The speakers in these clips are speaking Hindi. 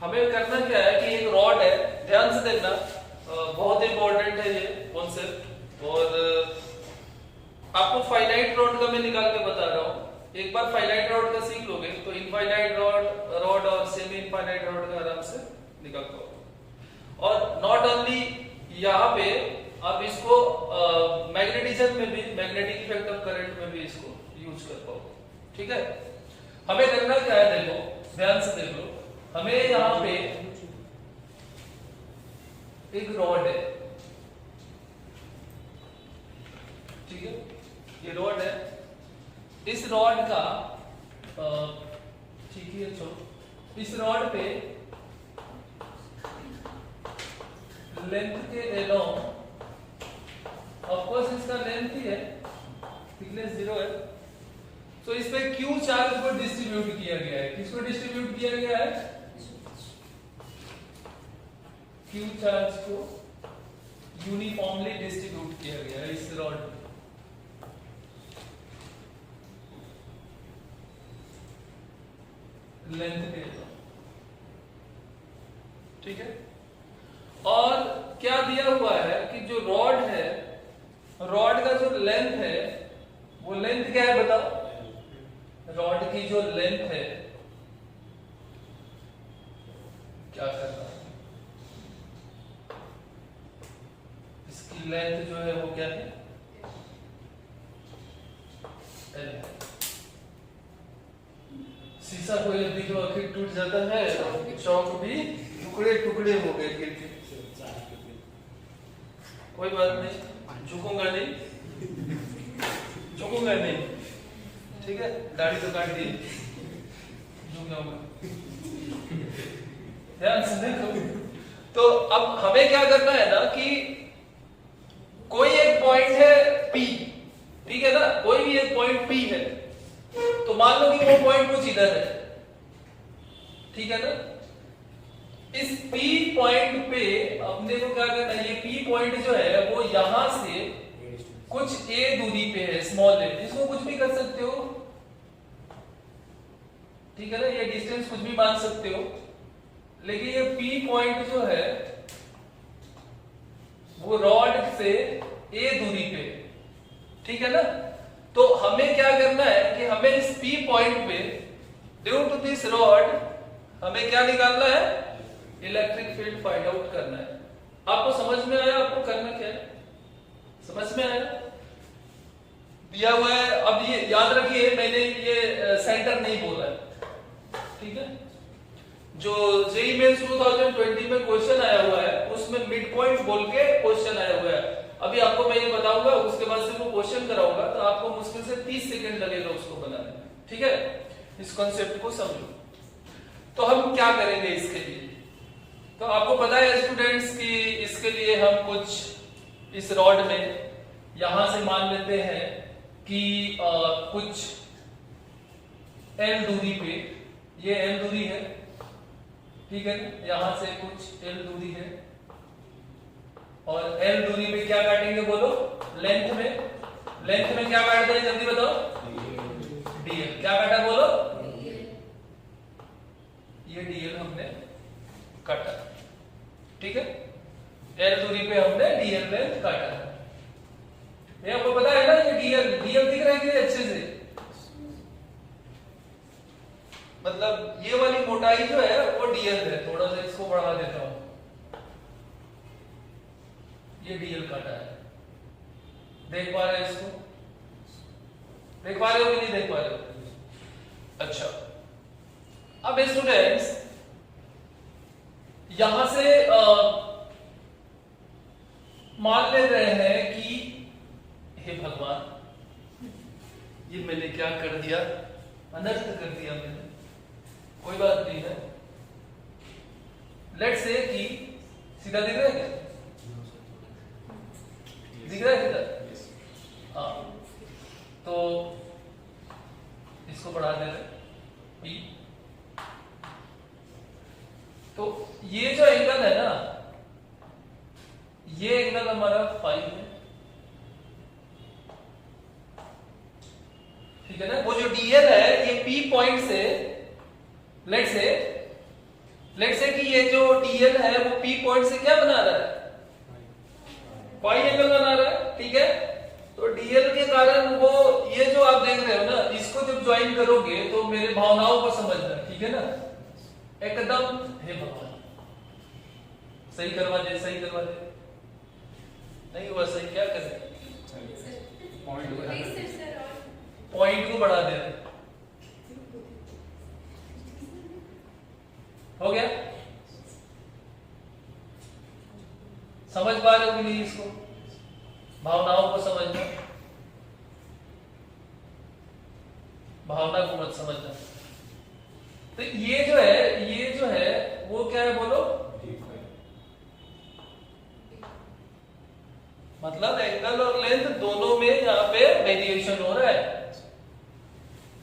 हमें करना क्या है कि एक रॉड है, ध्यान से देखना, बहुत इंपॉर्टेंट है ये कॉन्सेप्ट। और आपको फाइनाइट रॉड का मैं निकाल के बता रहा हूँ। एक बार फाइनाइट रॉड का सीख लोगे तो इनफाइनाइट रॉड और सेमी इनफाइनाइट रॉड का आराम से निकाल पाओगे। और नॉट ओनली यहाँ पे आप इसको मैग्नेटिज्म में भी, मैग्नेटिक इफेक्ट ऑफ करंट में भी इसको यूज कर पाओगे। ठीक है, हमें करना क्या है, देखो ध्यान से देख लो। हमें यहाँ पे एक रॉड है, ठीक है, ये रॉड है। इस रॉड का ठीक है, चलो इस रॉड पे लेंथ के अलोंग, ऑफ कोर्स इसका लेंथ ही है, थिकनेस 0 है, तो इस पे क्यू चार्ज को डिस्ट्रीब्यूट किया गया है। किसको डिस्ट्रीब्यूट किया गया है? क्यू चार्ज को यूनिफॉर्मली डिस्ट्रीब्यूट किया गया है इस रॉड पे। लेंथ के लिए, ठीक है। और क्या दिया हुआ है कि जो रॉड है, रॉड का जो लेंथ है, वो लेंथ क्या है बताओ? रॉड की जो लेंथ है, क्या करना है, इसकी लेंथ जो है वो क्या है? L है। शीशा को यदि जो आखिर टूट जाता है तो चौक भी टुकड़े टुकड़े हो गए गिर के। कोई बात नहीं, झुकूंगा नहीं, झुकूंगा नहीं, ठीक है, दाढ़ी तो काट दी, झुक जाऊंगा। ध्यान से देखो। तो अब हमें क्या करना है ना कि कोई एक पॉइंट है P, ठीक है ना, कोई भी एक पॉइंट P है, तो मान लो कि वो पॉइंट कुछ इधर है, ठीक है ना। इस P पॉइंट पे अपने को क्या करना है, ये P पॉइंट जो है वो यहां से कुछ a दूरी पे है, स्मॉल a, इसको कुछ भी कर सकते हो, ठीक है ना, ये डिस्टेंस कुछ भी मान सकते हो। लेकिन ये P पॉइंट जो है वो रॉड से a दूरी पे, ठीक है ना। तो हमें क्या करना है कि हमें इस P पॉइंट पे ड्यू टू दिस रॉड हमें क्या निकालना है? इलेक्ट्रिक फील्ड फाइंड आउट करना है। आपको समझ में आया आपको करना क्या है? समझ में आया? दिया हुआ है। अब ये याद रखिए, मैंने ये सेंटर नहीं बोला है, ठीक है। जो जेईई मेंस 2020 में क्वेश्चन आया हुआ है उसमें मिड पॉइंट बोल के क्वेश्चन आया हुआ है। अभी आपको मैं ये बताऊंगा, उसके बाद से वो क्वेश्चन कराऊंगा, तो आपको मुश्किल से 30 सेकंड लगेगा उसको बनाने में, ठीक है। इस कॉन्सेप्ट को समझो। तो हम क्या करेंगे इसके लिए? तो आपको पता है स्टूडेंट्स कि इसके लिए हम कुछ इस रॉड में यहां से मान लेते हैं कि कुछ L दूरी पे, ये L दूरी है, ठीक है, यहां से कुछ L दूरी है, और L दूरी पे क्या काटेंगे बोलो? लेंथ में, लेंथ में क्या काटते हैं जल्दी बताओ? DL। क्या काटा बोलो? ये DL हमने काटा, ठीक है, L दूरी पे हमने DL लेंथ काटा। ये आपको पता है ना, ये DL दिख रहा है कि अच्छे से, मतलब ये वाली मोटाई जो है वो DL है। थोड़ा सा इसको बढ़ा देता हूं, ये DL काटा है। देख पा रहे हैं इसको? देख पा रहे हो कि नहीं देख पा रहे हो? अच्छा, अब स्टूडेंट्स यहां से मान ले रहे हैं कि हे भगवान, ये मैंने क्या कर दिया, अनर्थ कर दिया मैंने। कोई बात नहीं है, लेट्स से कि सीधा दिख रहा है क्या? दिख रहा है सीधा? हाँ, तो इसको बढ़ा दे रहे P। तो ये जो एंगल है ना, ये एंगल हमारा 5 है, ठीक है ना। वो जो DL है ये P पॉइंट से लेट्स से लेट्स से कि ये जो डीएल है वो पी पॉइंट से क्या बना रहा है, पाई एंगल बना रहा है, ठीक है। तो डीएल के कारण वो ये जो आप देख रहे हो ना, इसको जब ज्वाइन करोगे तो मेरे भावनाओं को समझना, ठीक है ना, एकदम हे भगवान सही करवा दे, सही करवा दे, नहीं हुआ सही, क्या करें, पॉइंट को बढ़ा दे, हो गया, समझ पा रहे हो कि नहीं इसको, भावनाओं को समझना, भावना को मत समझना। तो ये जो है वो क्या है बोलो, मतलब एंगल और लेंथ दोनों में यहाँ पे वेरिएशन हो रहा है।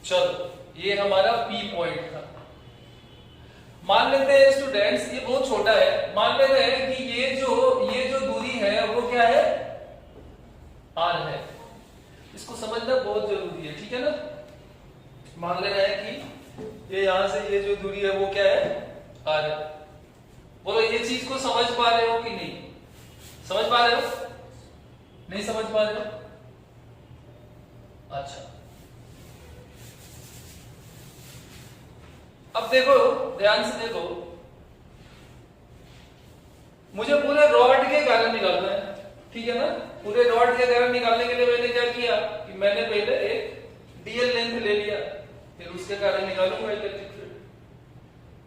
चलो ये हमारा पी पॉइंट था। मान लेते हैं स्टूडेंट्स, ये बहुत छोटा है, मान लेते हैं कि ये जो दूरी है वो क्या है, आर है। इसको समझना बहुत जरूरी है, ठीक है ना। मान ले रहे हैं कि ये यहां से ये जो दूरी है वो क्या है, आर है। बोलो ये चीज को समझ पा रहे हो कि नहीं, समझ पा रहे हो, नहीं समझ पा रहे हो, अच्छा। अब देखो, ध्यान से देखो, मुझे पूरे रॉड के कारण निकालना है, ठीक है ना। पूरे रॉड के कारण निकालने के लिए मैंने क्या किया कि मैंने पहले एक डीएल लेंथ ले लिया, फिर उसके कारण निकालूंगा इलेक्ट्रिक फील्ड।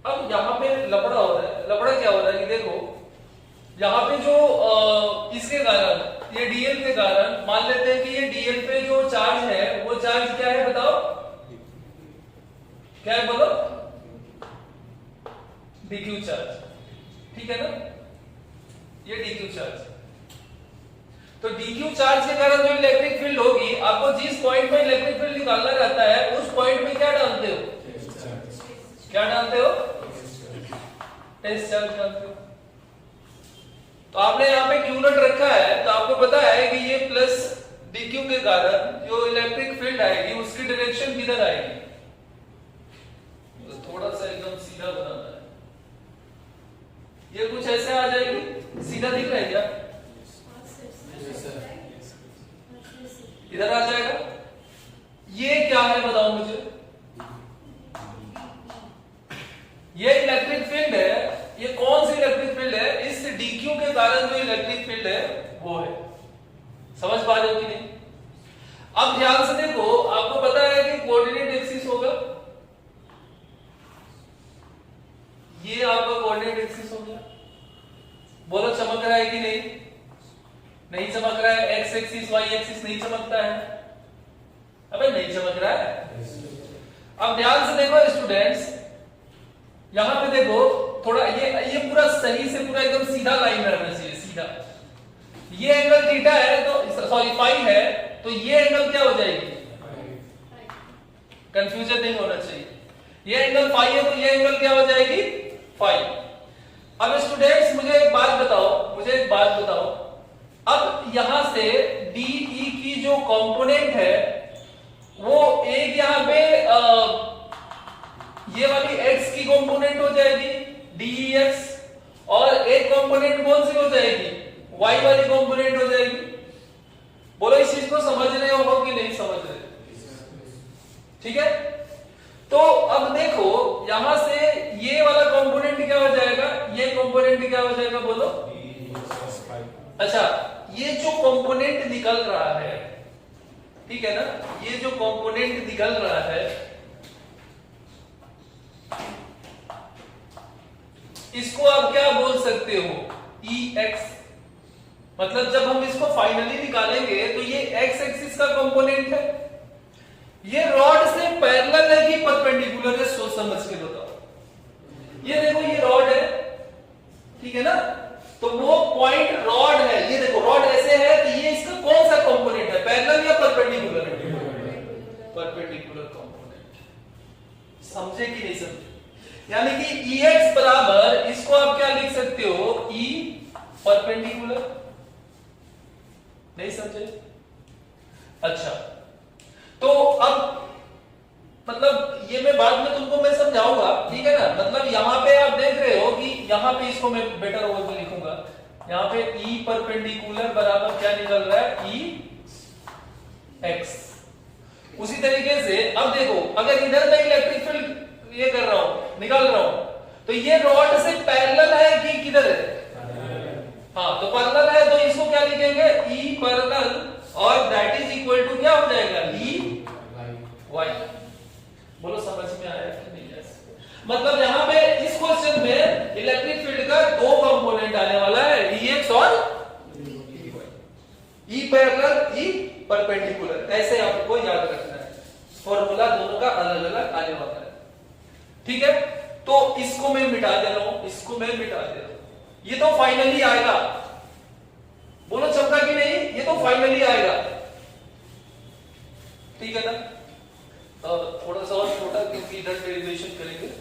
अब यहाँ पे लफड़ा हो रहा है, लफड़ा क्या हो रहा है कि देखो, यहाँ पे जो इसके कारण, ये डीएल के कारण, मान लेते हैं कि ये डीएल पे जो चार्ज है वो चार्ज क्या है बताओ, क्या है बोलो, डीक्यू चार्ज, ठीक है ना, ये डीक्यू चार्ज। तो डीक्यू चार्ज के कारण जो इलेक्ट्रिक फील्ड होगी, आपको जिस पॉइंट पे इलेक्ट्रिक फील्ड निकालना रहता है उस पॉइंट पे क्या डालते हो, क्या डालते हो, टेस्ट चार्ज डालते हो। तो आपने यहाँ पे क्यू नॉट रखा है, तो आपको पता है कि ये प्लस डीक्यू के कारण जो इलेक्ट्रिक फील्ड आएगी उसकी डायरेक्शन किधर आएगी, तो थोड़ा सा एकदम सीधा बनाना है, ये कुछ ऐसे आ जाएगी, सीधा दिख रहा है क्या, इधर आ जाएगा। ये क्या है बताओ मुझे, ये इलेक्ट्रिक फील्ड है, ये कौन सी इलेक्ट्रिक फील्ड है, इस डीक्यू के कारण जो इलेक्ट्रिक फील्ड है वो है। समझ पा रहे हो कि नहीं। अब ध्यान से देखो, आपको पता है कि कोऑर्डिनेट एक्सिस होगा, ये आपका कोऑर्डिनेट एक्सिस हो गया। बोलो चमक रहा है कि नहीं, नहीं चमक रहा है, एक्स एक्सिस वाई एक्सिस नहीं चमकता है, अबे नहीं चमक रहा है। अब ध्यान से देखो स्टूडेंट्स, यहां पे देखो थोड़ा, ये पूरा सही से पूरा एकदम सीधा लाइन रहना चाहिए, सीधा। ये एंगल थीटा है तो सॉरी फाई है, तो ये एंगल क्या हो जाएगी, कंफ्यूजन नहीं होना चाहिए, ये एंगल फाई है तो ये एंगल क्या हो जाएगी, फाई। अब स्टूडेंट्स मुझे एक बात बताओ, अब यहां से DE की जो कंपोनेंट है वो एक यहां पे ये वाली x की कंपोनेंट हो जाएगी DEX, और एक कंपोनेंट कौन सी हो जाएगी, y वाली कंपोनेंट हो जाएगी। बोलो इस चीज को समझ रहे हो कि नहीं समझ रहे, ठीक है। तो अब देखो यहां से ये वाला कंपोनेंट क्या हो जाएगा, ये कंपोनेंट क्या हो जाएगा बोलो, अच्छा ये जो कंपोनेंट निकल रहा है, ठीक है ना, ये जो कंपोनेंट निकल रहा है इसको आप क्या बोल सकते हो, EX। मतलब जब हम इसको फाइनली निकालेंगे तो ये x एक्सिस का कंपोनेंट है, ये रॉड से पैरेलल है कि परपेंडिकुलर है, सोच समझ के बताओ। ये देखो ये रॉड है, ठीक है ना, तो वो पॉइंट रॉड है, ये देखो रॉड ऐसे है, तो ये इसका कौन सा कंपोनेंट है, पैरेलल या परपेंडिकुलर है, परपेंडिकुलर कंपोनेंट। समझे कि नहीं समझे, यानी कि EX बराबर, इसको आप क्या लिख सकते हो, E परपेंडिकुलर। नहीं समझे, अच्छा। तो अब मतलब ये मैं बाद में तुमको मैं समझाऊंगा, ठीक है ना। मतलब यहां पे आप देख रहे हो इसको मैं बेटर ओवर में लिखूंगा, यहाँ पे E परपेंडिकुलर बराबर क्या निकल रहा है, E x। उसी तरीके से अब देखो, अगर इधर मैं इलेक्ट्रिक फील्ड ये कर रहा हूं, निकाल रहा हूं, तो ये रॉड से पैरेलल है कि किधर है? हाँ, तो पैरेलल है तो इसको क्या लिखेंगे, E पैरेलल, और दैट इज इक्वल टू क्या हो जाएगा, E y। बोलो समझ में आया कि नहीं? मतलब यहाँ पे इस क्वेश्चन में इलेक्ट्रिक फील्ड का दो कंपोनेंट आने वाला है, Ex और E पैरेलल, E परपेंडिकुलर। ऐसे आपको याद रखना है, फॉर्मूला दोनों का अलग अलग आने वाला है, ठीक है? तो इसको मैं मिटा दे रहा हूं, इसको मैं मिटा दे रहा हूं, ये तो फाइनली आएगा। बोलो चमका कि नहीं? ये तो फाइनली आएगा, ठीक है ना? थोड़ा सा और छोटा, क्योंकि इधर डेरिवेशन करेंगे।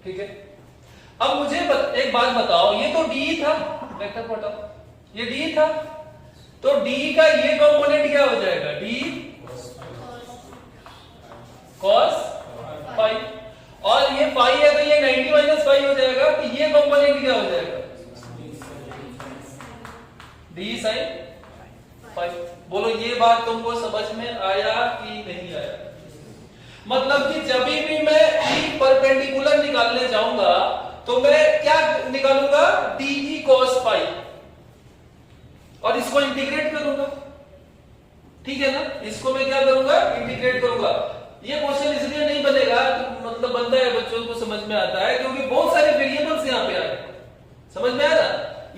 ठीक है, अब मुझे एक बात बताओ, ये तो D था, वेक्टर हटाओ, ये D था, तो D का ये कंपोनेंट क्या हो जाएगा, D cos फाई, और ये फाई है तो ये 90 माइनस फाई हो जाएगा, तो ये कंपोनेंट क्या हो जाएगा, D sin फाई। बोलो ये बात तुमको समझ में आया कि नहीं आया? मतलब कि जब भी मैं E परपेंडिकुलर निकालने जाऊंगा तो मैं क्या निकालूंगा, DE cos फाई, और इसको इंटीग्रेट करूंगा, ठीक है ना? इसको मैं क्या करूंगा, इंटीग्रेट करूंगा। ये क्वेश्चन इसलिए नहीं बनेगा, मतलब बनता है बच्चों को समझ में आता है क्योंकि बहुत सारे वेरिएबल्स यहाँ पे आ रहे हैं, समझ में आया ना?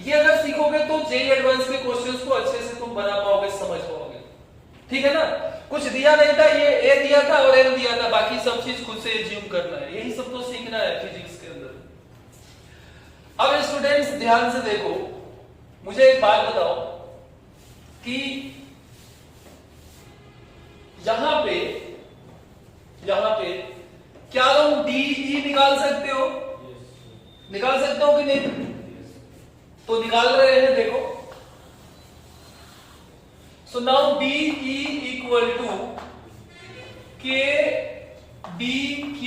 ये अगर सीखोगे तो जेईई एडवांस के क्वेश्चंस को अच्छे से तुम बना पाओगे, समझ पाओगे, ठीक है ना? कुछ दिया नहीं था, ये ए दिया था और एन दिया था, बाकी सब चीज खुद से एज्यूम करना है, यही सब तो सीखना है फिजिक्स के अंदर। अब स्टूडेंट्स ध्यान से देखो, मुझे एक बात बताओ कि यहां पे क्या तुम DE निकाल सकते हो? निकाल सकते हो कि नहीं? तो निकाल रहे हैं, देखो। So now DE equal to K dQ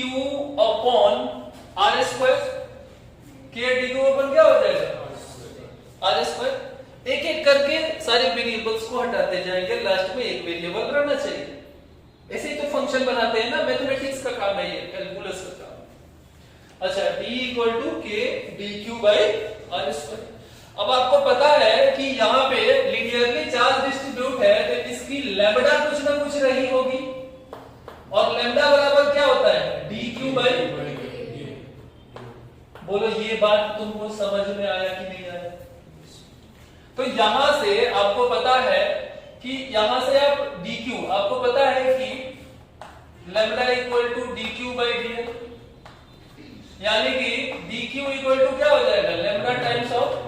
upon R square। K dQ upon क्या हो जाएगा, R square। एक एक करके सारे वेरिएबल्स को हटाते जाएंगे, लास्ट में एक वेरिएबल रहना चाहिए। ऐसे ही तो फंक्शन बनाते हैं ना, मैथमेटिक्स का काम है ये, कैलकुलस का काम। अच्छा, D equal to K dQ by R square। अब आपको पता है कि यहाँ पे लीनियरली चार्ज डिस्ट्रीब्यूट है, तो इसकी लैम्डा कुछ ना कुछ रही होगी, और लैम्डा बराबर क्या होता है, DQ by। बोलो ये बात तुमको समझ में आया कि नहीं आया? तो यहां से आपको पता है कि यहां से आप DQ, आपको पता है कि lambda equal to DQ by dl, यानी कि DQ इक्वल टू क्या हो जाएगा, लैम्डा टाइम्स ऑफ।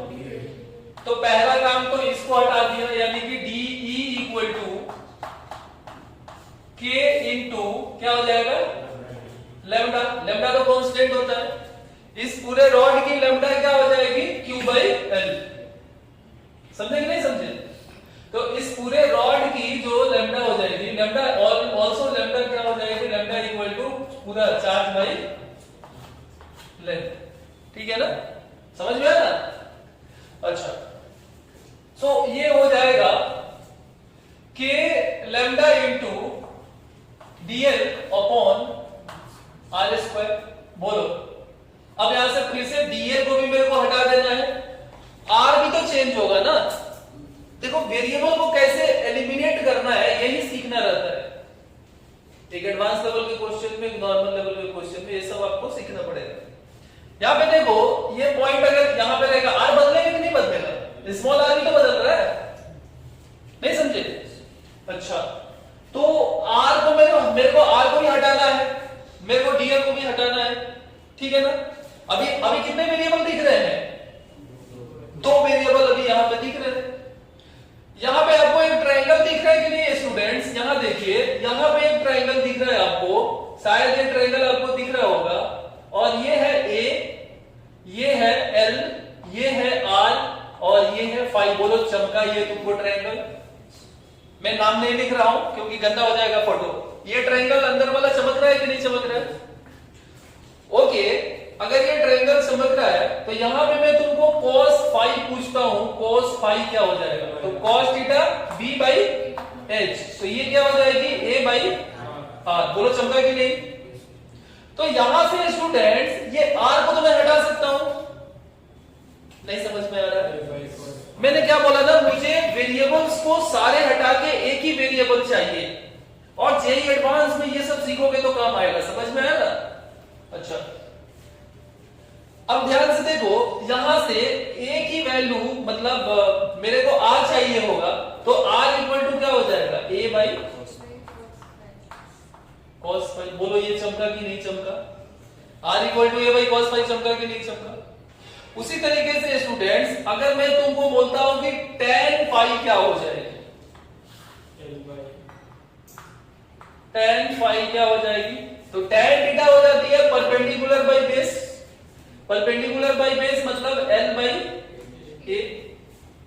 तो पहला काम तो इसको हटा दिया, यानी कि DE equal to K into क्या हो जाएगा, लैम्डा। लैम्डा तो कांस्टेंट होता है, इस पूरे रॉड की लैम्डा क्या हो जाएगी, Q by L। समझे कि नहीं समझे? तो इस पूरे रॉड की जो लैम्डा हो जाएगी, लैम्डा ऑल्सो लैम्डा क्या हो जाएगी, लैम्डा इक्वल टू पूरा चार्ज बाई लेंथ, ठीक है ना? समझ में आया ना? अच्छा, सो ये हो जाएगा K lambda into DL upon R square. बोलो, अब यहां से फिर से DL को भी मेरे को हटा देना है, R भी तो चेंज होगा ना। देखो वेरिएबल को कैसे एलिमिनेट करना है यही सीखना रहता है, एक एडवांस लेवल के क्वेश्चन में, नॉर्मल लेवल के क्वेश्चन में ये सब आपको सीखना पड़ेगा। यहाँ पे देखो, ये पॉइंट अगर यहाँ पे रहेगा, R बदलेगा कि नहीं बदलेगा, स्मॉल r भी तो बदल रहा है, नहीं समझे? अच्छा, तो R को मेरे को R को भी हटाना है, मेरे को DL को भी हटाना है, ठीक है ना? अभी कितने वेरिएबल दिख रहे हैं, दो वेरिएबल अभी यहाँ पे दिख रहे हैं। यहाँ पे आपको एक ट्रायंगल दिख रहा है कि नहीं स्टूडेंट्स? यहाँ देखिए, यहाँ पे एक ट्रायंगल दिख रहा है आपको, शायद ये ट्रायंगल आपको दिख रहा होगा, और ये है A, ये है L, ये है R, और ये है फाई बोलो चमका ये तुमको ट्रायंगल? मैं नाम नहीं लिख रहा हूं क्योंकि गंदा हो जाएगा फोटो। ये ट्रायंगल अंदर वाला चमक रहा है कि नहीं चमक रहा है? ओके, अगर ये ट्रायंगल चमक रहा है तो यहां पे मैं तुमको cos फाई पूछता हूं, cos फाई क्या हो जाएगा? तो cos theta b by h, तो ये क्या हो जाएगी? a by r। बोलो चमका कि नहीं? तो यहां से स्टूडेंट्स ये r को तो मैं हटा सकता हूं, नहीं समझ में आ रहा है? मैंने क्या बोला था, मुझे वेरिएबल्स को सारे हटा के एक ही वेरिएबल चाहिए, और जेईई एडवांस में ये सब सीखोगे तो काम आएगा। समझ में आया ना? अच्छा, अब ध्यान से देखो, यहां से एक ही वैल्यू, मतलब मेरे को r चाहिए होगा, तो r इक्वल टू क्या हो जाएगा? a by cos phi. बोलो ये चमका कि नहीं चमका? r equal to a by cos phi चमका कि नहीं चमका? उसी तरीके से स्टूडेंट्स, अगर मैं तुमको बोलता हूं कि tan फाई क्या हो जाएगी? tan फाई क्या हो जाएगी? तो tan थीटा हो जाती है perpendicular by base. Perpendicular by base मतलब l बाई a,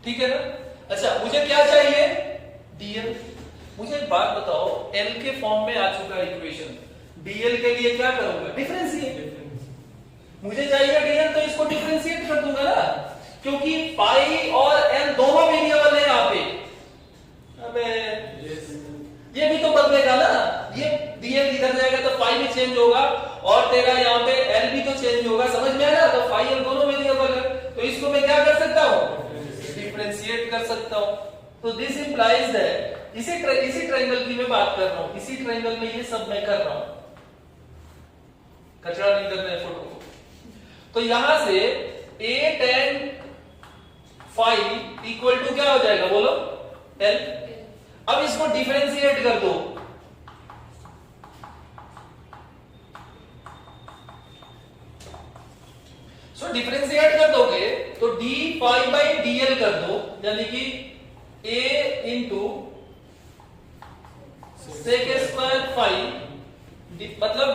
ठीक है ना? अच्छा, मुझे क्या चाहिए? dl। मुझे एक बात बताओ, l के फॉर्म में आ चुका है इक्वेशन, dl के लिए क्या करूंगा? डिफरेंशिएट। मुझे चाहिए dl, तो इसको डिफरेंशिएट कर दूंगा ना, क्योंकि पाई और l दोनों वेरिएबल है यहाँ पे। अबे ये भी तो बदलेगा ना, ये dl इधर जाएगा तो फाई भी चेंज होगा, और तेरा यहाँ पे l भी तो चेंज होगा। समझ में आया ना? तो फाई l दोनों वेरिएबल है, तो इसको मैं क्या कर सकता हूँ? डिफरेंशिएट कर सकता हूँ। तो दिस इंप्लाइज दैट, इसी ट्रायंगल की मैं बात कर रहा हूँ, इसी ट्रायंगल में ये सब मैं कर रहा हूँ, कचरा नहीं करना है फोटो को। तो यहां से a tan phi equal to क्या हो जाएगा? बोलो l। अब इसको डिफरेंशिएट कर दो, सो डिफरेंशिएट कर दोगे तो d फाई बाई dl कर दो, यानी कि a into sec square phi, मतलब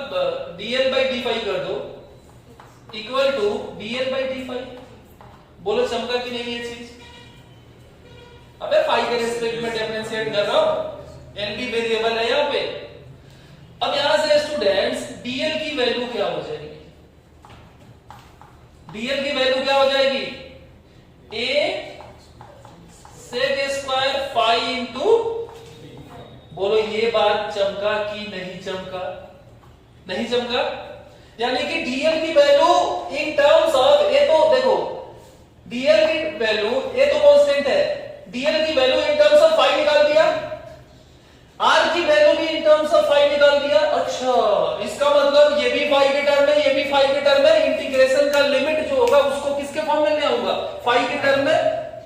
dl बाई d फाई कर दो, equal to dl by d phi. बोलो चमका कि नहीं ये चीज? अबे फाई के रिस्पेक्ट में डिफरेंशिएट कर रहा हूं, n भी वेरिएबल है यहाँ पे। अब यहां से स्टूडेंट्स dl की वैल्यू क्या हो जाएगी? dl की वैल्यू क्या हो जाएगी? a sec square phi into, बोलो ये बात चमका कि नहीं चमका? नहीं चमका। यानी कि dl की value in terms of a, तो देखो dl की वैल्यू a तो कांस्टेंट है, dl की value in terms of phi निकाल दिया, r की वैल्यू भी इन टर्म्स ऑफ फाई निकाल दिया। अच्छा, इसका मतलब ये भी फाई के टर्म में, ये भी फाई के टर्म में, इंटीग्रेशन का लिमिट जो होगा उसको किसके फॉर्म में ले आऊंगा? फाई के टर्म में,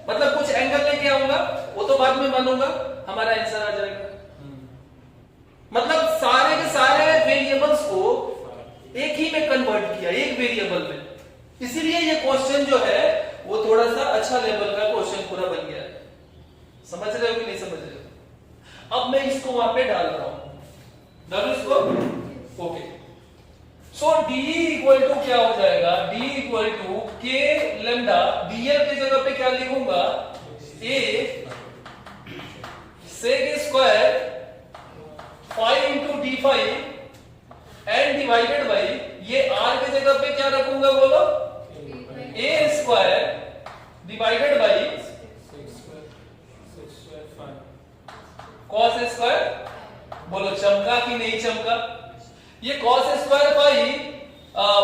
मतलब कुछ एंगल लेके आऊंगा, वो तो बाद में मानूंगा, हमारा आंसर आ जाएगा। मतलब सारे के सारे वेरिएबल्स को एक ही में कन्वर्ट किया, एक वेरिएबल में। इसीलिए ये क्वेश्चन जो है वो थोड़ा सा अच्छा लेवल का क्वेश्चन पूरा बन गया है। समझ रहे हो कि नहीं समझ रहे हो? अब मैं इसको वहां पे डाल रहा हूं, डालू इसको? Okay, so d equal to क्या हो जाएगा? d equal to k lambda, dl की जगह पे क्या लिखूंगा? a sec square phi into D phi and divided by, ये r की जगह पे क्या रखूंगा? बोलो a square divided by cos square. बोलो चमका कि नहीं चमका? ये cos square phi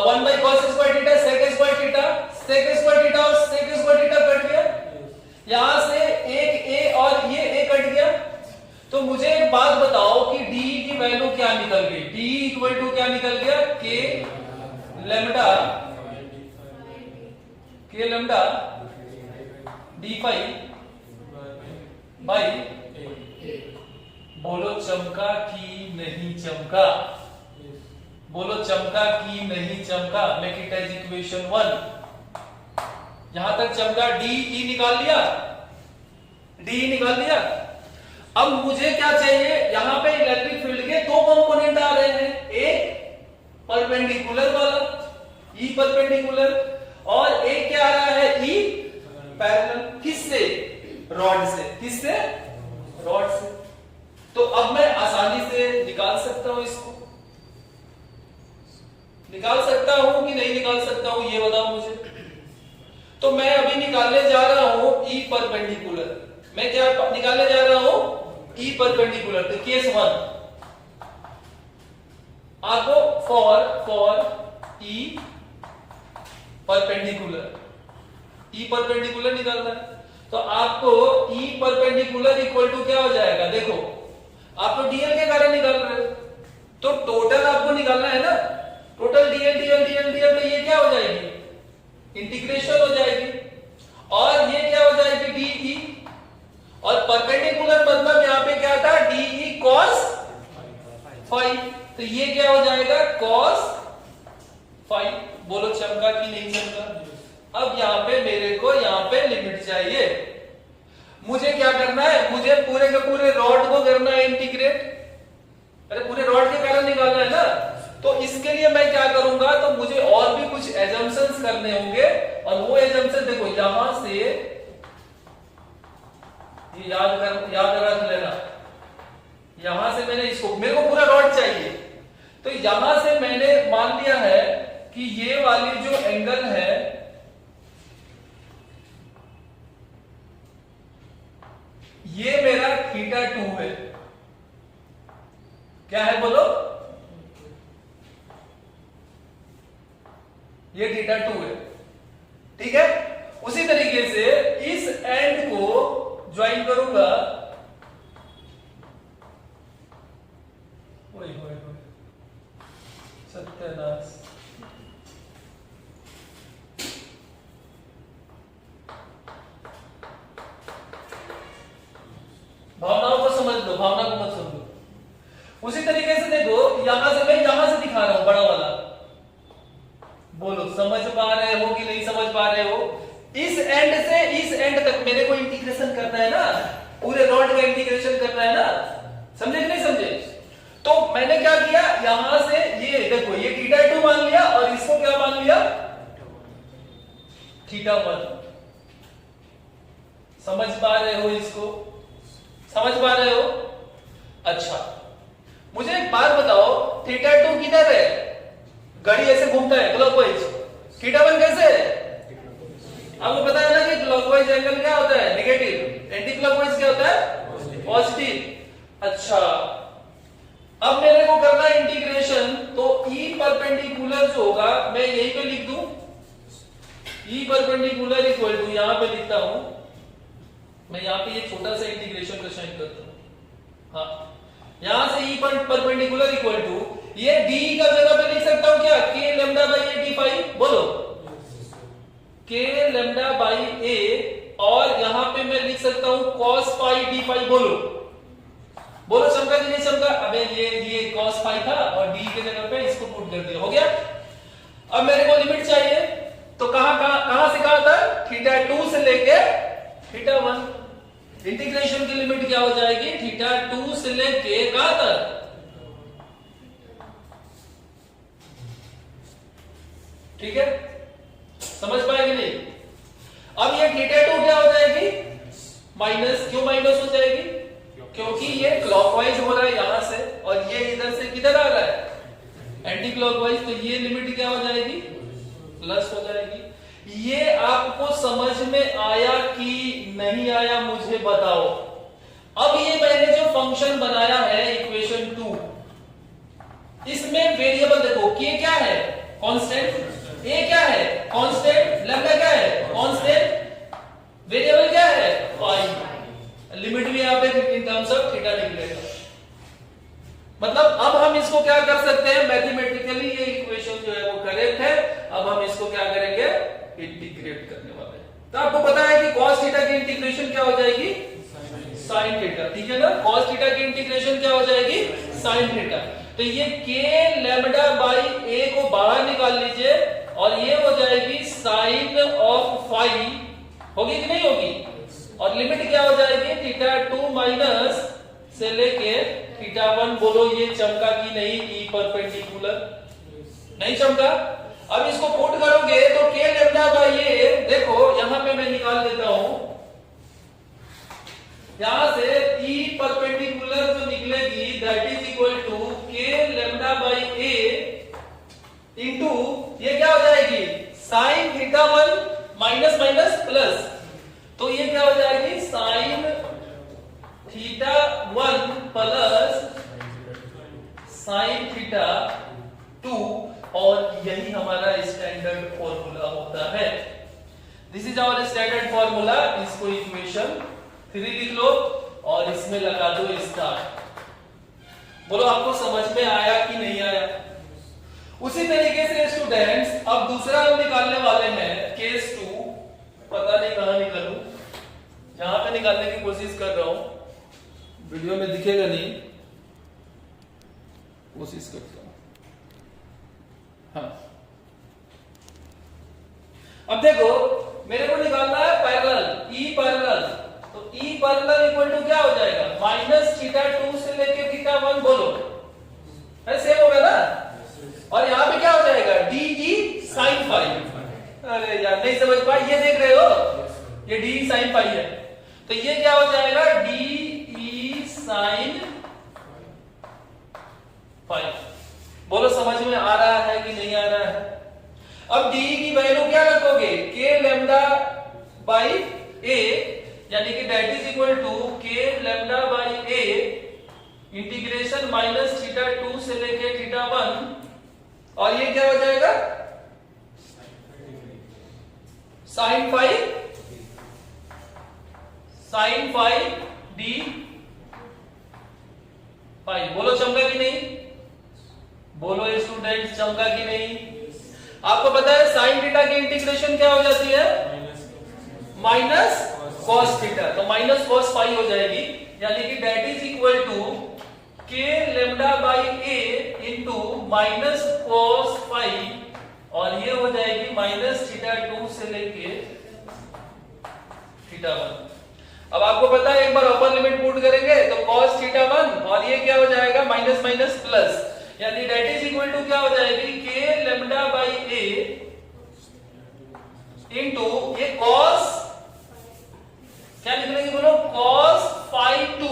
1 by cos square theta sec square theta, sec square theta और सेक स्क्वायर थीटा कट गया, यहां से एक a और ये a कट गया। तो मुझे एक बात बताओ कि d की वैल्यू क्या निकल गई? d इक्वल टू क्या निकल गया? k lambda d phi by, बोलो चमका कि नहीं चमका? बोलो चमका कि नहीं चमका? Make it as equation 1। यहां तक चमका, d e निकाल लिया, d निकाल लिया। अब मुझे क्या चाहिए? यहां पे इलेक्ट्रिक फील्ड के दो कंपोनेंट आ रहे हैं, एक परपेंडिकुलर वाला E परपेंडिकुलर, और एक क्या आ रहा है? E parallel. किससे? रॉड से। किससे? रॉड से। तो अब मैं आसानी से निकाल सकता हूं इसको, निकाल सकता हूं कि नहीं निकाल सकता हूं ये बताओ मुझे। तो मैं अभी निकालने जा रहा हूं ई परपेंडिकुलर। मैं क्या निकालने जा रहा हूं? E perpendicular. तो केस 1 आपको for E perpendicular, E perpendicular निकालना है। तो आपको ई परपेंडिकुलर इक्वल टू क्या हो जाएगा? देखो आप तो डीएल के कारण निकाल रहे हो, तो टोटल आपको निकालना है ना, total DL DL DL DL. तो ये क्या हो जाएगी? इंटीग्रेशन हो जाएगी। और ये क्या हो जाएगी? डीई। और परपेंडिकुलर मतलब यहां पे क्या था? DE cos phi. तो ये क्या हो जाएगा? Cos phi. बोलो चमका कि नहीं चमका? अब यहां पे मेरे को यहां पे लिमिट चाहिए। मुझे क्या करना है? मुझे पूरे के पूरे रॉड को करना है इंटीग्रेट। अरे पूरे रॉड के कारण निकालना है ना। तो इसके लिए मैं क्या करूंगा? तो मुझे और भी कुछ एजम्पशंस करने होंगे। और वो एजम्पशन देखो यहां से ये याद रख लेना। यहां से मैंने इसको, मेरे को पूरा रॉड चाहिए, तो यहां से मैंने मान लिया है कि ये वाली जो एंगल है ये मेरा θ2 है। क्या है बोलो? ये θ2 है। ठीक है। उसी तरीके से इस एंड को ज्वाइन करूंगा। सत्यानाश। भावनाओं को समझ लो, भावना को मत समझो। उसी तरीके से देखो यहां से मैं यहां से दिखा रहा हूं बड़ा वाला। बोलो समझ पा रहे हो कि नहीं समझ पा रहे हो? इस एंड से इस एंड तक मेरे को इंटीग्रेशन करना है ना, पूरे रॉड का इंटीग्रेशन करना है ना। समझे कि नहीं समझे? तो मैंने क्या किया? यहां से ये देखो ये θ2 मान लिया और इसको क्या मान लिया? θ1। समझ पा रहे हो इसको? समझ पा रहे हो? अच्छा मुझे एक बात बताओ, θ2 किधर है? घड़ी ऐसे घूमता है क्लॉकवाइज। θ1 कैसे है? आपको पता है ना कि क्लॉकवाइज एंगल क्या होता है? नेगेटिव। एंटी क्लॉकवाइज क्या होता है? पॉजिटिव। अच्छा अब मेरे को करना है इंटीग्रेशन। तो ई परपेंडिकुलर जो होगा मैं यहीं पे लिख दूं, ई परपेंडिकुलर इक्वल टू, यहां पे लिखता हूं मैं, यहां पे ये छोटा सा इंटीग्रेशन का साइन करता हूं। हाँ यहां से ई परपेंडिकुलर इक्वल टू, ये डी का जगह पे लिख सकता हूं क्या? K lambda by A D phi. बोलो के लैम्डा बाई ए। और यहां पे मैं लिख सकता हूं कॉस फाई डी फाई। बोलो बोलो चमका कि नहीं चमका? अबे ये cos फाई था और d के जगह पे इसको पुट कर दिया, हो गया। अब मेरे को लिमिट चाहिए, तो कहां से कहां तक? θ2 से लेके θ1। इंटीग्रेशन की लिमिट क्या हो जाएगी? θ2 से लेके कहां तक? ठीक है, समझ पाए कि नहीं? अब ये θ2 क्या हो जाएगी? माइनस। क्यों माइनस हो जाएगी? क्योंकि ये क्लॉकवाइज हो रहा है यहां से और ये इधर से किधर आ रहा है? Anti clockwise. तो ये लिमिट क्या हो जाएगी? प्लस हो जाएगी। ये आपको समझ में आया कि नहीं आया मुझे बताओ। अब ये मैंने जो फंक्शन बनाया है इक्वेशन 2, इसमें वेरिएबल देखो, के क्या है? कांस्टेंट। ए क्या है? कांस्टेंट। लैम्डा क्या है? कांस्टेंट। वेरिएबल क्या है? फाई। लिमिट भी यहां पे इन टर्म्स ऑफ थीटा निकलेगा। मतलब अब हम इसको क्या कर सकते हैं? मैथमेटिकली ये इक्वेशन जो है वो करेक्ट है। अब हम इसको क्या करेंगे? इंटीग्रेट करने वाले हैं। तो आपको पता है कि cos थीटा की इंटीग्रेशन क्या हो जाएगी? sin theta. ठीक है ना? cos थीटा की इंटीग्रेशन क्या हो जाएगी? sin theta. तो ये k लैम्डा बाई a को बाहर निकाल लीजिए और ये हो जाएगी sin ऑफ फाई। होगी कि नहीं होगी? और लिमिट क्या हो जाएगी? θ2 माइनस से लेके θ1। बोलो ये चमका कि नहीं? ई परपेंडिकुलर नहीं चमका? अब इसको पुट करोगे तो k लैम्डा बाई ए, देखो यहां पे मैं निकाल देता हूं यहां से E परपेंडिकुलर जो निकलेगी that is equal to k lambda by a into ये क्या हो जाएगी sine theta 1 minus minus plus, तो ये क्या हो जाएगी sine theta 1 plus sine theta 2, और यही हमारा स्टैंडर्ड फॉर्मूला होता है। This is our standard formula. इसको इक्वेशन 3 लिख लो और इसमें लगा दो स्टार। बोलो आपको समझ में आया कि नहीं आया? उसी तरीके से स्टूडेंट्स अब दूसरा हम निकालने वाले हैं केस 2। पता नहीं कहां निकालूं, यहां पे निकालने की कोशिश कर रहा हूं, वीडियो में दिखेगा नहीं, कोशिश करता हूं। हाँ, अब देखो मेरे को निकालना है पैरेलल, E पैरेलल, तो E पैरेलल इक्वल टू क्या हो जाएगा माइनस थीटा 2 से लेके थीटा 1, बोलो सेम होगा ना, और यहां पे क्या हो जाएगा DE sin फाई। अरे यार नहीं समझ पाए, ये देख रहे हो ये DE sin फाई है, तो ये क्या हो जाएगा DE sin फाई। बोलो समझ में आ रहा है कि नहीं आ रहा है? अब DE की वैल्यू क्या रखोगे k लैम्डा बाई a, यानी कि that is equal to k lambda by a integration minus theta 2 से लेके थीटा 1, और ये क्या हो जाएगा साइन फाई डी फाई। बोलो चमका कि नहीं? बोलो स्टूडेंट चमका कि नहीं? आपको पता है साइन थीटा की इंटीग्रेशन क्या हो जाती है माइनस कॉस थीटा, तो माइनस कॉस फाई हो जाएगी, यानी कि that is equal to k lambda by a into minus cos phi, और ये हो जाएगी माइनस थीटा 2 से लेके थीटा 1। अब आपको पता है एक बार अपर लिमिट पुट करेंगे तो कॉस थीटा 1 और ये क्या हो जाएगा माइनस माइनस प्लस, यानी दैट इज इक्वल टू क्या हो जाएगी k lambda by a into ये कॉस क्या निकलेगी बोलो कॉस फाई 2,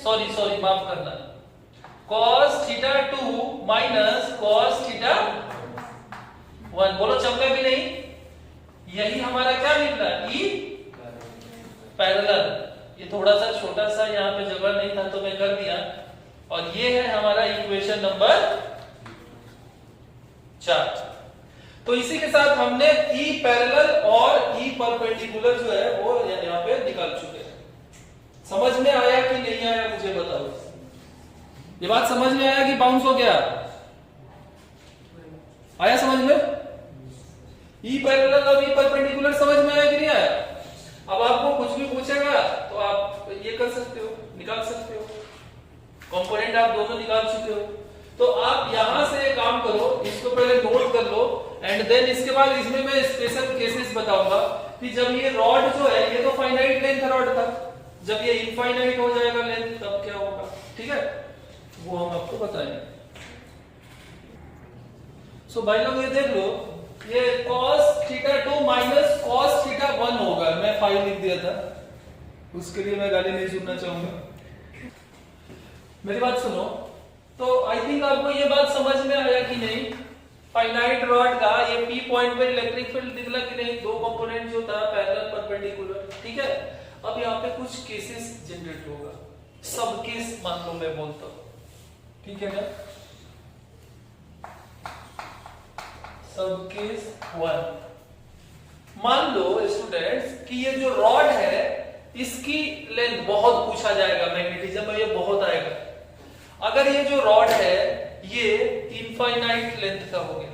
सॉरी माफ करना, cos theta 2 minus cos theta 1। बोलो चमका भी नहीं? यही हमारा क्या निकला E पैरेलल। ये थोड़ा सा छोटा सा यहाँ पे जगह नहीं था तो मैं कर दिया, और ये है हमारा इक्वेशन नंबर 4। तो इसी के साथ हमने E पैरेलल और E परपेंडिकुलर जो है वो यहाँ पे निकाल चुके हैं। समझ में आया कि नहीं आया मुझे बताओ? ये बात समझ में आया कि बाउंस हो गया? आया समझ में? E पैरेलल और E परपेंडिकुलर समझ में आया कि नहीं आया? अब आपको कुछ भी पूछेगा तो आप ये कर सकते हो, निकाल सकते हो, कंपोनेंट आप दोनों निकाल चुके हो। तो आप यहां से काम करो, इसको पहले नोट कर लो, एंड देन इसके बाद इसमें मैं स्पेशल केसेस बताऊंगा कि जब ये रॉड जो है ये तो फाइनाइट लेंथ रॉड था, जब ये इनफाइनाइट हो जाएगा लेंथ तब क्या होगा, ठीक है, वो हम आपको बताएंगे। सो भाई लोग ये देख लो, ये cos theta 2 minus cos theta 1 होगा। मैं 5 लिख दिया था, उसके लिए मैं गाली नहीं सुनना चाहूंगा। मेरी बात सुनो, तो आई थिंक आपको ये बात समझ में आया कि नहीं? फाइनाइट रॉड का ये P पॉइंट पे इलेक्ट्रिक फील्ड दिखला कि नहीं? दो कंपोनेंट जो था पैरेलल परपेंडिकुलर, ठीक है। अब यहाँ पे कुछ केसेस जनरेट होगा, सब केस मान लो मैं बोलता हूं, ठीक है ना? सब केस 1। मान लो स्टूडेंट्स कि ये जो रॉड है इसकी लेंथ बहुत पूछा जाएगा, मैग्नेटिज्म में ये बहुत आएगा। अगर ये जो रॉड है ये इनफाइनाइट लेंथ का हो गया,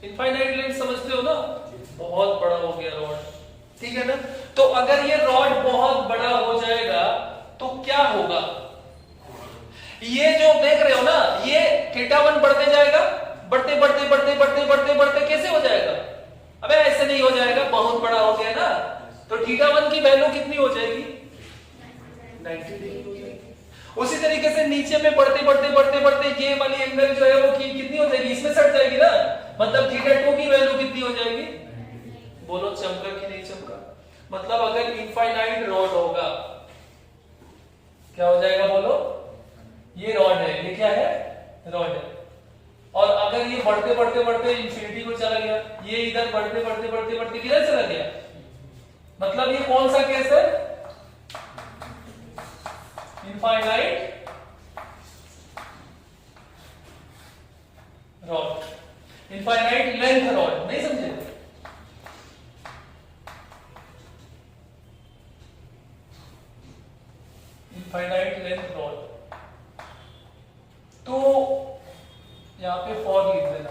इनफाइनाइट लेंथ समझते हो ना, बहुत बड़ा हो गया रॉड, ठीक है ना? तो अगर ये रॉड बहुत बड़ा हो जाएगा तो क्या होगा? ये जो देख रहे हो ना, ये थीटा 1 बढ़ते जाएगा, बढ़ते बढ़ते बढ़ते बढ़ते बढ़ते बढ़ते कैसे हो जाएगा? अबे ऐसे नहीं हो जाएगा, बहुत बड़ा हो गया ना, तो थीटा 1 की वैल्यू कितनी हो जाएगी? 90 डिग्री हो जाएगी। उसी तरीके से नीचे में बढ़ते बढ़ते बढ़ते बढ़ते ये वाली एंगल जो है वो कितनी हो जाएगी? इसमें सट जाएगी ना, मतलब थीटा 2 की वैल्यू कितनी हो जाएगी? बोलो चमका कि नहीं चमका? मतलब अगर इनफाइनाइट रॉड होगा, क्या हो जाएगा बोलो? ये रॉड है, ये क्या है? रॉड है। और अगर ये बढ़ते बढ़ते बढ़ते इंफिनिटी को चला गया, ये इधर बढ़ते बढ़ते बढ़ते बढ़ते किधर चला गया, मतलब ये कौन सा केस है? Infinite rod, infinite length rod, नहीं समझे? Infinite length rod. तो यहां पे फॉर लिख देना।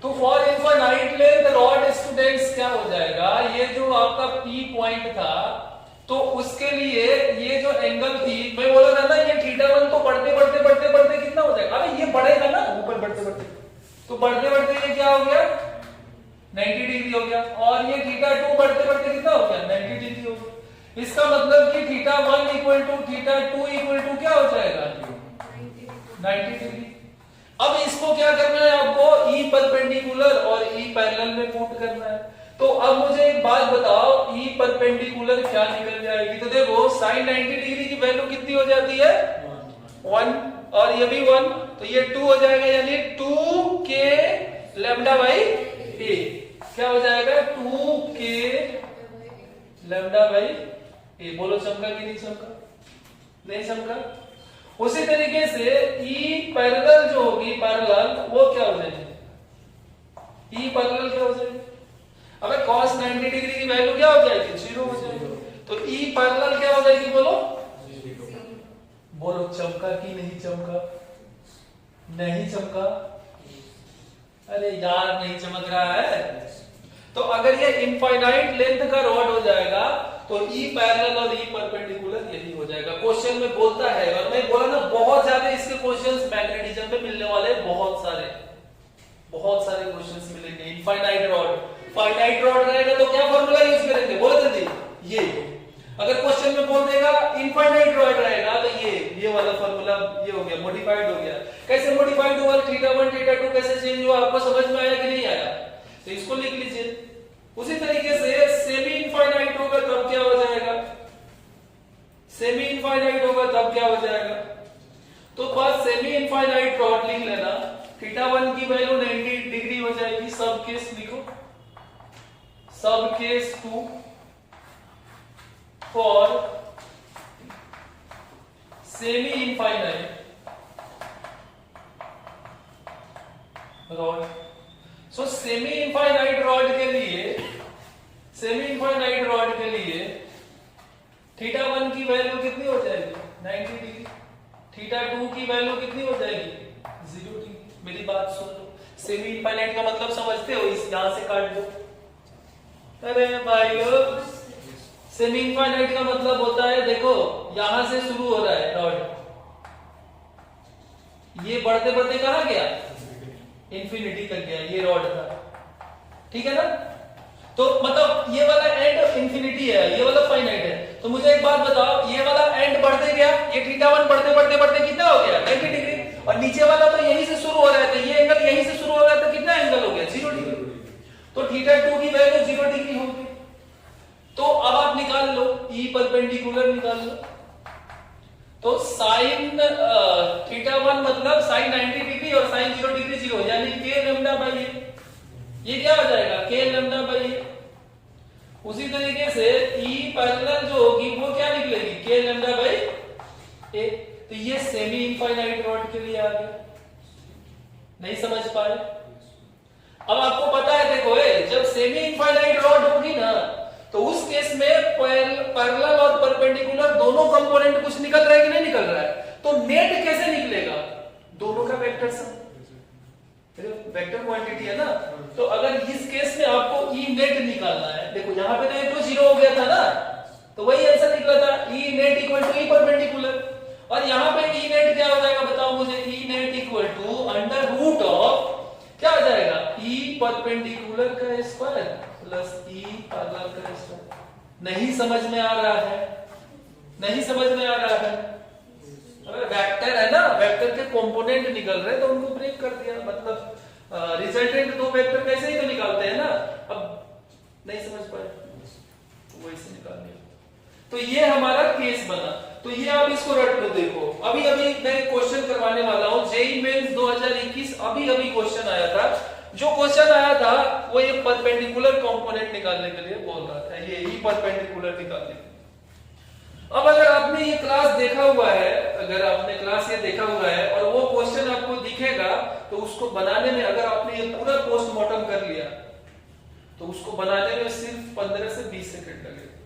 तो for infinite length rod students क्या हो जाएगा, ये जो आपका P पॉइंट था, तो उसके लिए ये जो एंगल थी, मैं बोला था ना ये θ1 तो बढ़ते बढ़ते बढ़ते बढ़ते कितना हो जाएगा, अरे ये बढ़ेगा ना ऊपर बढ़ते बढ़ते, तो बढ़ते बढ़ते ये क्या हो गया 90 डिग्री हो गया, और ये θ2 बढ़ते बढ़ते कितना हो गया 90 डिग्री हो गया। इसका मतलब कि θ1 इक्वल टू θ2 इक्वल टू क्या हो जाएगा 90 डिग्री। अब इसको क्या करना है आपको, E परपेंडिकुलर और E पैरेलल में पुट करना है। तो अब मुझे एक बात बताओ, E परपेंडिकुलर क्या निकल जाएगी, तो देखो sin 90 डिग्री की वैल्यू कितनी हो जाती है 1, और ये भी 1, तो ये 2 हो जाएगा, यानी 2k लैम्डा बाई a, क्या हो जाएगा 2k लैम्डा बाई a। बोलो चमका कि नहीं चमका? नहीं चमका। उसी तरीके से E पैरेलल जो होगी, पैरेलल वो क्या हो जाएगी, E पैरेलल क्या हो जाएगी, अबे cos 90 डिग्री की वैल्यू क्या हो जाएगी 0 हो जाएगी, तो E पैरेलल क्या हो जाएगी बोलो? बोलो चमका कि नहीं चमका? नहीं चमका, अरे यार नहीं चमक रहा है। तो अगर ये इनफाइनाइट लेंथ का रॉड हो जाएगा तो E पैरेलल और E परपेंडिकुलर यही हो जाएगा। क्वेश्चन में बोलता है, और मैं बोला ना बहुत ज्यादा इसके क्वेश्चंस मैग्नेटिज्म में मिलने वाले, बहुत सारे क्वेश्चंस मिलेंगे। इनफाइनाइट रॉड, फाइनाइट रॉड रहेगा तो क्या फॉर्मूला यूज करेंगे, बोलो जल्दी। ये अगर क्वेश्चन में बोल देगा इनफाइनाइट रॉड रहेगा तो ये वाला फॉर्मूला ये हो गया, मॉडिफाइड हो गया। कैसे मॉडिफाइड हुआ, θ1 θ2 कैसे चेंज हुआ, आपको समझ में आया कि नहीं आया? तो इसको लिख लीजिए। उसी तरीके से सेमी इनफाइनाइट होगा तब क्या हो जाएगा, सेमी इनफाइनाइट होगा तब क्या हो जाएगा, तो बस सेमी इनफाइनाइट रॉड लिख लेना, θ1 की वैल्यू 90 डिग्री हो जाएगी, सब केस लिखो, सब case 2 for semi infinite rod. So semi infinite rod के लिए, सेमी इनफाइनाइट रॉड के लिए θ1 की वैल्यू कितनी हो जाएगी 90 डिग्री, θ2 की वैल्यू कितनी हो जाएगी 0 डिग्री। मेरी बात सुन लो, सेमी इनफाइनाइट का मतलब समझते हो, इस यहां से काट दो। अरे भाई सेमी इनफाइनाइट का मतलब होता है, देखो यहां से शुरू हो रहा है रॉड, ये बढ़ते बढ़ते कहां गया इंफिनिटी तक गया, ये रॉड था, ठीक है ना। तो मतलब ये वाला एंड इंफिनिटी है, ये वाला फाइनाइट है। तो मुझे एक बात बताओ, ये वाला एंड बढ़ते गया, ये θ1 बढ़ते बढ़ते बढ़ते कितना हो गया 90 डिग्री, और नीचे वाला तो यहीं से शुरू हो रहा है, तो ये एंगल यहीं से शुरू हो रहा है, तो कितना एंगल हो गया 0 डिग्री, तो θ2 की वैल्यू 0 डिग्री होगी। तो अब आप निकाल लो, E परपेंडिकुलर निकाल लो, तो साइन θ1 मतलब साइन 90 डिग्री और साइन 0 डिग्री 0, यानी k लैम्डा बाई a, ये क्या हो जाएगा k लैम्डा बाई a। उसी तरीके से E पैरेलल जो होगी वो क्या निकलेगी k लैम्डा बाई a। तो ये सेमी इनफाइनाइट रॉड के लिए आ गया, नहीं समझ पाए? अब आपको पता है, देखो जब सेमी इनफाइनाइट रॉड होगी ना, तो उस केस में पैरेलल और परपेंडिकुलर दोनों कंपोनेंट कुछ निकल रहा है कि नहीं निकल रहा है, तो नेट कैसे निकलेगा, दोनों का वेक्टर सम, वेक्टर क्वांटिटी है ना। तो अगर इस केस में आपको E नेट निकालना है, देखो यहाँ पे तो ये तो 0 हो गया था ना, तो वही आंसर निकला था, E net equal to E perpendicular, और यहाँ पे E नेट क्या हो जाएगा बताओ मुझे, E net equal to under root of क्या हो जाएगा E परपेंडिकुलर का स्क्वायर प्लस E पैरेलल का स्क्वायर। नहीं समझ में आ रहा है, नहीं समझ में आ रहा है? वेक्टर है ना, वेक्टर के कंपोनेंट निकल रहे तो उनको ब्रेक कर दिया, मतलब रिजल्टेंट दो वेक्टर कैसे ही तो निकालते हैं ना। अब नहीं समझ पाए, तो ये हमारा केस बना। तो ये आप इसको रट लो। देखो अभी अभी मैं क्वेश्चन करवाने वाला हूं, जेईई मेंस 2021 अभी अभी क्वेश्चन आया था। जो क्वेश्चन आया था वो ये परपेंडिकुलर कंपोनेंट निकालने के लिए बोल रहा था, ये ही परपेंडिकुलर निकालने। अब अगर आपने ये क्लास देखा हुआ है, अगर आपने क्लास ये देखा हुआ है और वो क्वेश्चन आपको दिखेगा, तो उसको बनाने में अगर आपने ये पूरा पोस्टमार्टम कर लिया तो उसको बनाने में सिर्फ 15 से 20 सेकंड लगेगा।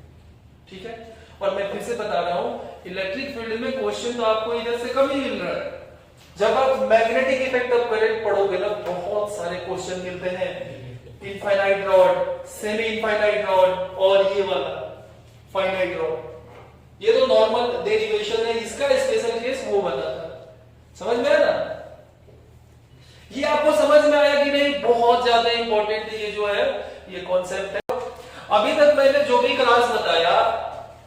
ठीक है, और मैं फिर से बता रहा हूं, इलेक्ट्रिक फील्ड में क्वेश्चन तो आपको इधर से कम ही मिल रहा है। जब आप मैग्नेटिक इफेक्ट ऑफ करंट पढ़ोगे ना, बहुत सारे क्वेश्चन मिलते हैं, infinite rod, semi infinite rod और ये वाला फाइनाइट रॉड। ये तो नॉर्मल डेरिवेशन है, इसका स्पेशल केस वो बना था। समझ में आया ना? ये आपको समझ में आया कि नहीं? बहुत ज्यादा इंपॉर्टेंट ये जो है ये कॉन्सेप्ट है। अभी तक मैंने जो भी क्लास बताया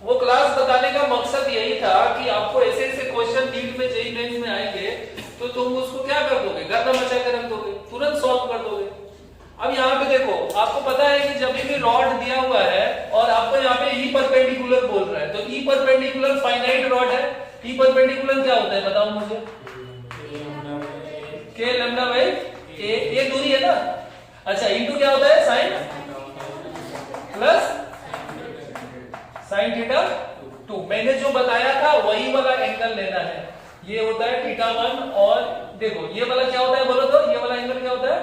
वो क्लास बताने का मकसद यही था कि आपको ऐसे ऐसे क्वेश्चन नीट में, जेईई मेंस में आएंगे तो तुम उसको क्या कर दोगे, गर्दा मचा कर रख दोगे, तुरंत सॉल्व कर दोगे। अब यहाँ पे देखो, आपको पता है कि जब भी रॉड दिया हुआ है और आपको यहाँ पे ई परपेंडिकुलर बोल रहा है, तो ई परपेंडिकुलर फाइनाइट रॉड है। ई परपेंडिकुलर क्या होता है बताओ मुझे? के लैम्डा बाई ए दूरी है ना। अच्छा, इंटू क्या होता है? Sine plus sine theta 2। मैंने जो बताया था वही वाला एंगल लेना है। ये होता है थीटा 1 और देखो ये वाला क्या होता है बोलो तो? ये वाला एंगल क्या होता है?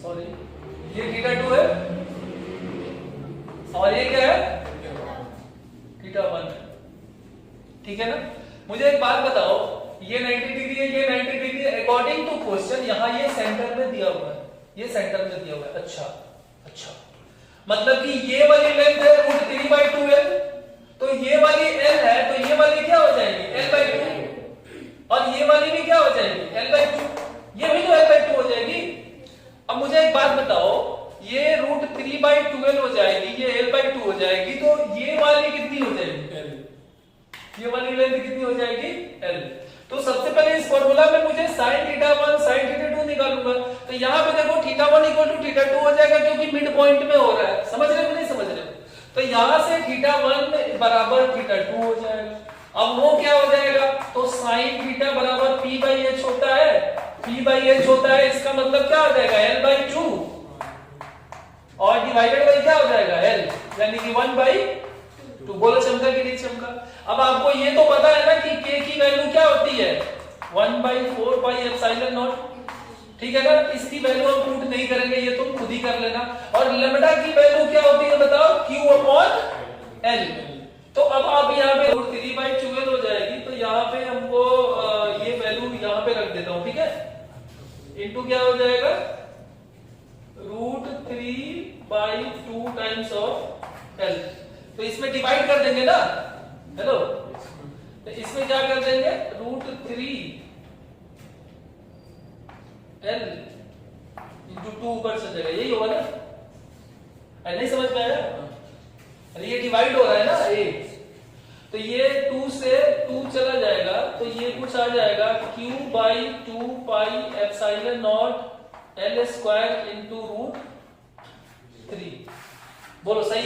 सॉरी, ये थीटा 2 है और ये क्या है? थीटा 1। ठीक है ना? मुझे एक बात बताओ, ये 90 डिग्री है, ये 90 डिग्री है। अकॉर्डिंग टू क्वेश्चन यहाँ ये सेंटर में दिया हुआ है, ये सेंटर में दिया हुआ है। अच्छा, मतलब कि ये वाली लेंथ है √3/2l, तो ये वाली l है, तो ये वाली क्या हो जाएगी? l/2, और ये वाली भी क्या हो जाएगी? l/2, ये भी तो l/2 हो जाएगी। अब मुझे एक बात बताओ, ये √3/2l हो जाएगी, ये l/2 हो जाएगी, तो ये वाली कितनी हो जाएगी? l। ये वाली लेंथ कितनी हो जाएगी? l। तो सबसे पहले इस फॉर्मूला में मुझे sin θ1 sin θ2 निकालूंगा। तो यहाँ पे देखो θ1 = θ2 हो जाएगा, क्योंकि मिड पॉइंट में हो रहा है। समझ रहे हो नहीं समझ रहे? तो यहाँ से θ1 बराबर θ2 हो जाएगा। अब वो क्या हो जाएगा? तो sin θ बराबर p/h होता है, p/h होता है, इसका मतलब क्या हो जाएगा? l/2 और डिवाइडेड बाई क्या हो जाएगा? l, यानी कि 1/2। बोलो चमका कि नहीं चमका? अब आपको ये तो पता है ना कि k की वैल्यू क्या होती है? 1/4πε0। ठीक है ना? इसकी वैल्यू हम पुट नहीं करेंगे, ये तुम खुद ही कर लेना। और लैम्डा की वैल्यू क्या होती है बताओ? Q/L। तो अब आप यहाँ पे √3/2l हो जाएगी, तो यहाँ पे हमको ये वैल्यू यहाँ पे रख देता हूँ। ठीक है, इंटू क्या हो जाएगा? √3/2 टाइम्स ऑफ l। तो इसमें डिवाइड कर देंगे ना, हेलो, तो इसमें क्या कर देंगे? √3l इंटू 2 ऊपर से जाएगा, यही होगा ना? नहीं समझ में आया? अरे ये डिवाइड हो रहा है ना ये, तो ये 2 से 2 चला जाएगा, तो ये कुछ आ जाएगा Q/2πε0 l² इंटू √3। बोलो सही